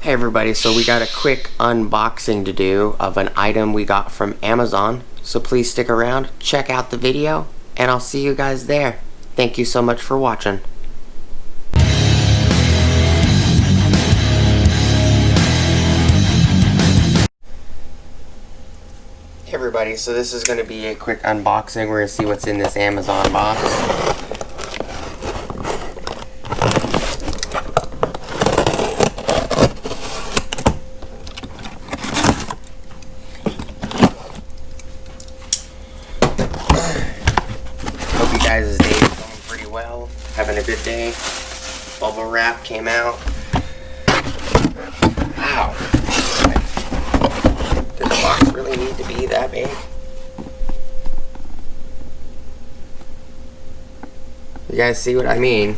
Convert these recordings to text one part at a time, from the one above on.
Hey everybody, so we got a quick unboxing to do of an item we got from Amazon. So please stick around, check out the video, and I'll see you guys there. Thank you so much for watching. Hey everybody, so this is going to be a quick unboxing. We're going to see what's in this Amazon box. Hope you guys' day is going pretty well. Having a good day. Bubble wrap came out. Wow. Does the box really need to be that big? You guys see what I mean?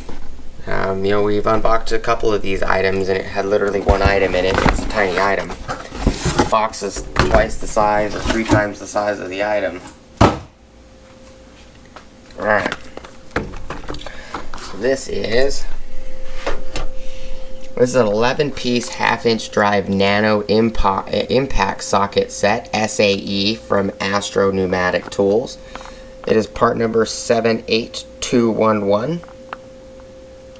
We've unboxed a couple of these items and it had literally one item in it. It's a tiny item. The box is twice the size or 3 times the size of the item. Alright. So this is an 11-piece half-inch drive Nano impact socket set, SAE, from Astro Pneumatic Tools. It is part number 78211.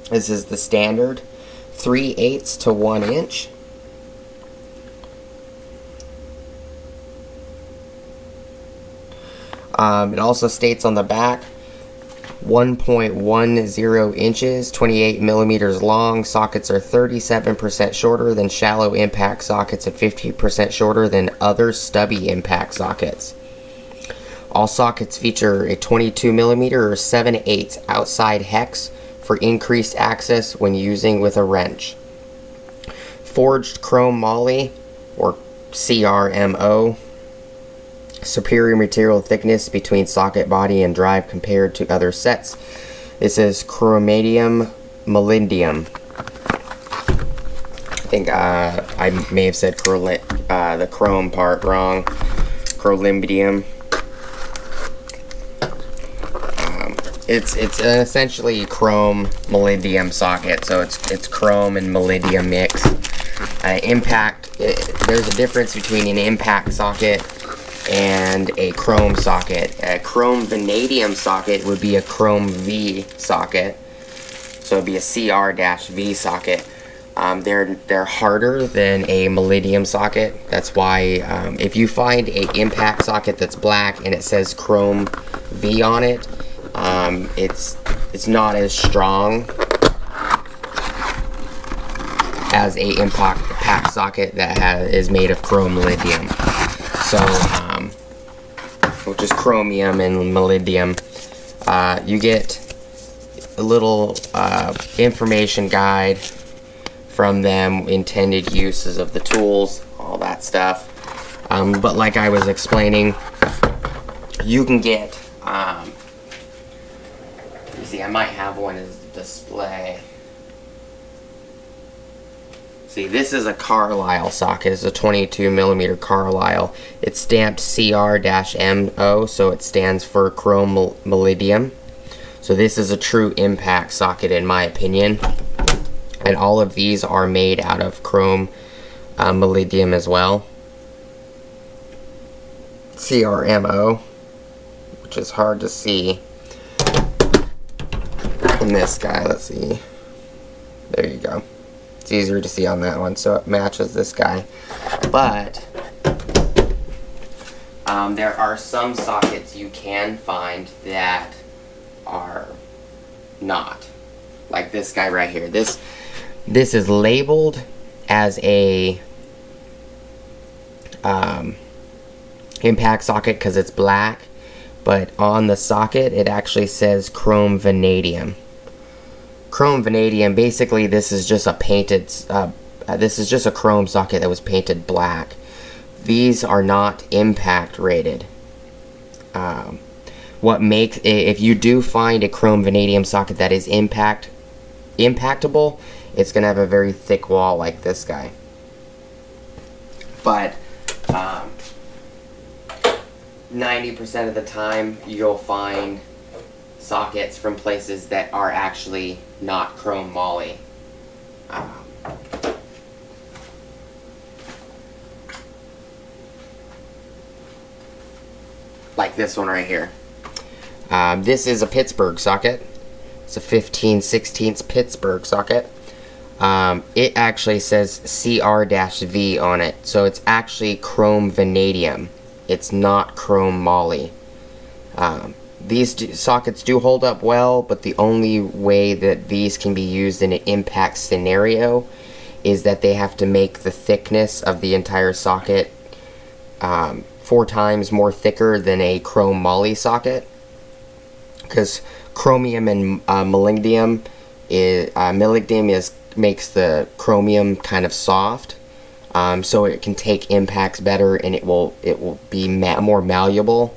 This is the standard 3/8 to 1 inch. It also states on the back 1.10 inches, 28 millimeters long. Sockets are 37% shorter than shallow impact sockets and 50% shorter than other stubby impact sockets. All sockets feature a 22 millimeter or 7/8 outside hex for increased access when using with a wrench. Forged chrome moly or CRMO. Superior material thickness between socket body and drive compared to other sets. This is chromium molybdenum. I think I may have said the chrome part wrong. Chromium. It's essentially chrome molybdenum socket, so it's chrome and molybdenum mix. There's a difference between an impact socket and a chrome socket. A chrome vanadium socket would be a chrome V socket, so it'd be a CR-V socket. They're harder than a molybdenum socket. That's why if you find a impact socket that's black and it says chrome V on it, it's not as strong as a impact socket that is made of chrome molybdenum. So, which is chromium and molybdenum. You get a little information guide from them, intended uses of the tools, all that stuff. But like I was explaining, you can get, you see, I might have one as a display. See, this is a Carlisle socket. It's a 22 millimeter Carlisle. It's stamped CR-MO, so it stands for chrome molybdenum. So this is a true impact socket in my opinion. And all of these are made out of chrome molybdenum as well. CRMO, which is hard to see in this guy. Let's see. There you go. It's easier to see on that one, so it matches this guy. But there are some sockets you can find that are not, like this guy right here. This is labeled as a impact socket because it's black, but on the socket it actually says chrome vanadium. Chrome vanadium, basically this is just a painted, this is just a chrome socket that was painted black. These are not impact rated. If you do find a chrome vanadium socket that is impactable, it's going to have a very thick wall like this guy. But 90% of the time you'll find sockets from places that are actually not chrome moly. this one right here. This is a Pittsburgh socket. It's a 15/16 Pittsburgh socket. It actually says CR-V on it, so it's actually chrome vanadium. It's not chrome moly. These sockets do hold up well, but the only way that these can be used in an impact scenario is that they have to make the thickness of the entire socket 4 times more thicker than a chrome moly socket, because chromium and molybdenum makes the chromium kind of soft, so it can take impacts better, and it will be more malleable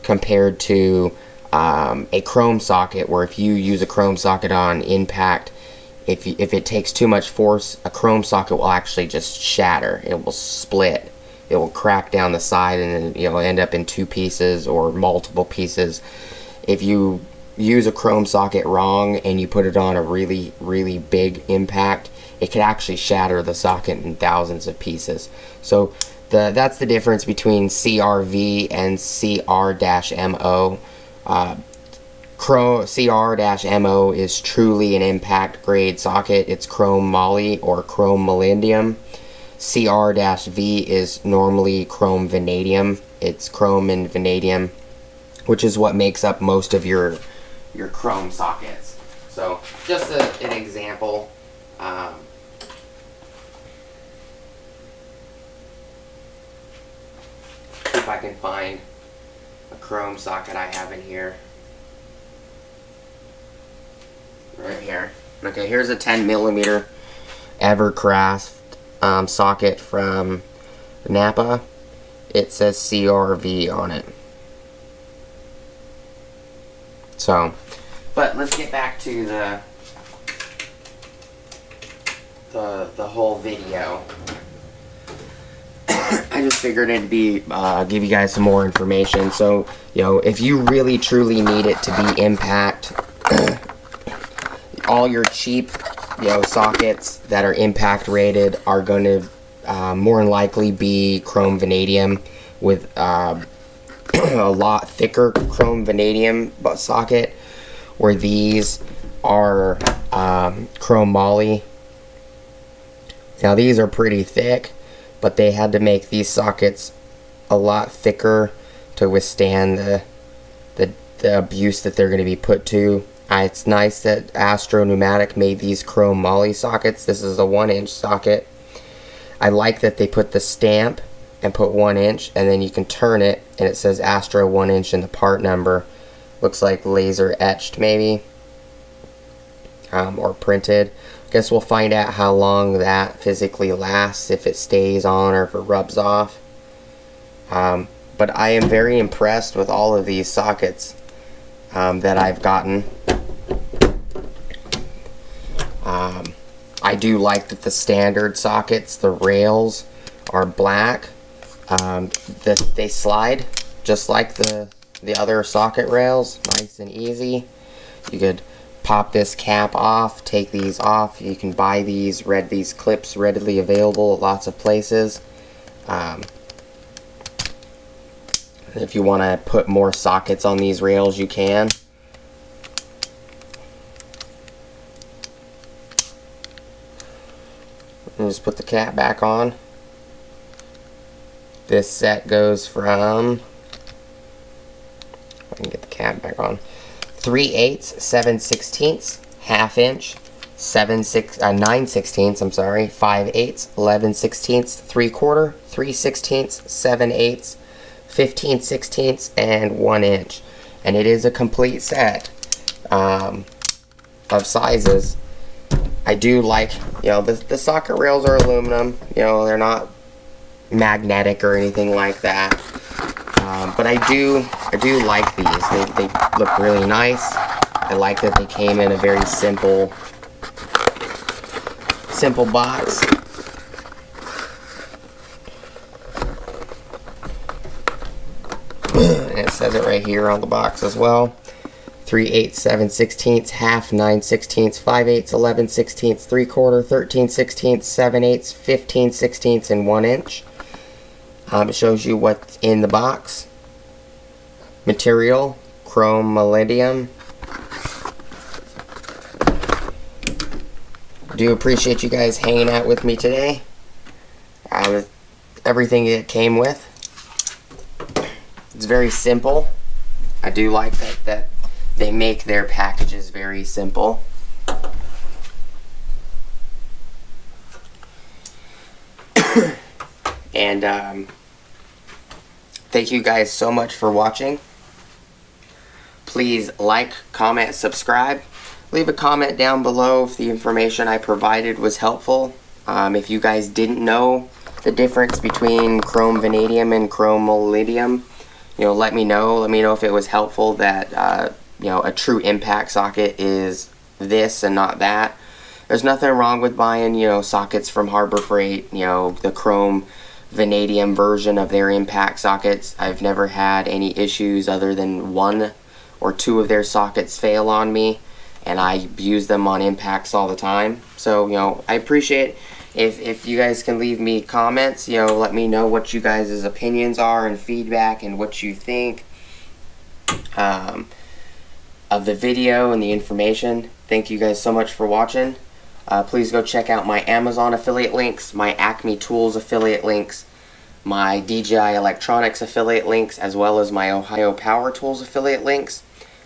compared to a chrome socket, where if you use a chrome socket on impact, if it takes too much force, a chrome socket will actually just shatter. It will split. It will crack down the side, and then end up in 2 pieces or multiple pieces. If you use a chrome socket wrong and you put it on a really, really big impact, it could actually shatter the socket in thousands of pieces. So that's the difference between CR-V and CR-MO. CR-MO is truly an impact grade socket. It's chrome moly or chrome molybdenum. CR-V is normally chrome vanadium. It's chrome and vanadium, which is what makes up most of your chrome sockets. So just an example. If I can find a chrome socket I have in here. Right here. Okay, here's a 10mm Evercraft socket from Napa. It says CR-V on it. So, but let's get back to the whole video. I just figured it'd be give you guys some more information. So, if you really truly need it to be impact, all your cheap sockets that are impact rated are going to more than likely be chrome vanadium with a lot thicker chrome vanadium socket, where these are chrome moly. Now these are pretty thick, but they had to make these sockets a lot thicker to withstand the abuse that they're going to be put to. It's nice that Astro Pneumatic made these chrome moly sockets. This is a 1-inch socket. I like that they put the stamp and put 1 inch, and then you can turn it and it says Astro 1 inch in the part number. Looks like laser etched maybe, or printed. Guess we'll find out how long that physically lasts, if it stays on or if it rubs off. But I am very impressed with all of these sockets that I've gotten. I do like that the standard sockets, the rails, are black. They slide just like the other socket rails, nice and easy. You could pop this cap off, take these off. You can buy these clips readily available at lots of places. If you want to put more sockets on these rails, you can. And just put the cap back on. This set goes from, I can get the cap back on, 3/8, 7/16, 1/2 inch, 9/16, I'm sorry, 5/8, 11/16, 3/4, 3/16, 7/8, 15/16, and 1 inch. And it is a complete set of sizes. I do like, the socket rails are aluminum, they're not magnetic or anything like that. But I do like these. They look really nice. I like that they came in a very simple box. And it says it right here on the box as well. 3/8, 7/16, 1/2, 9/16, 5/8, 11/16, 3/4, 13/16, 7/8, 15/16, and 1 inch. It shows you what's in the box. Material, chrome molybdenum. Do appreciate you guys hanging out with me today. With everything it came with. It's very simple. I do like that they make their packages very simple. And thank you guys so much for watching. Please like, comment, subscribe. Leave a comment down below if the information I provided was helpful. If you guys didn't know the difference between chrome vanadium and chrome molybdenum, let me know. Let me know if it was helpful that a true impact socket is this and not that. There's nothing wrong with buying sockets from Harbor Freight, the chrome vanadium version of their impact sockets. I've never had any issues other than 1 or 2 of their sockets fail on me, and I use them on impacts all the time. So I appreciate if you guys can leave me comments, let me know what you guys' opinions are and feedback and what you think of the video and the information. Thank you guys so much for watching. Please go check out my Amazon affiliate links, my Acme Tools affiliate links, my DJI Electronics affiliate links, as well as my Ohio Power Tools affiliate links.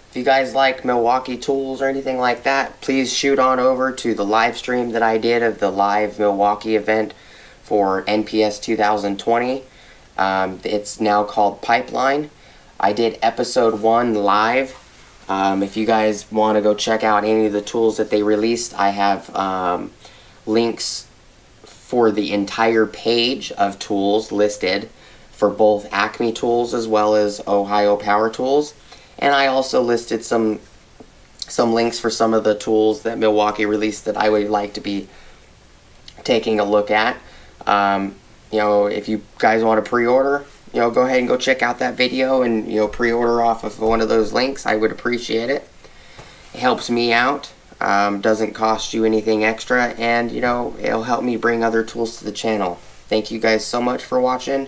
If you guys like Milwaukee tools or anything like that, please shoot on over to the live stream that I did of the live Milwaukee event for NPS 2020. It's now called Pipeline. I did episode 1 live. If you guys want to go check out any of the tools that they released, I have links for the entire page of tools listed for both Acme Tools as well as Ohio Power Tools. And I also listed some links for some of the tools that Milwaukee released that I would like to be taking a look at. If you guys want to pre-order, go ahead and go check out that video and pre-order off of one of those links. I would appreciate it. It helps me out. Doesn't cost you anything extra, and it'll help me bring other tools to the channel. Thank you guys so much for watching.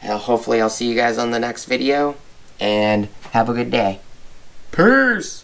Hopefully I'll see you guys on the next video, and have a good day. Peace!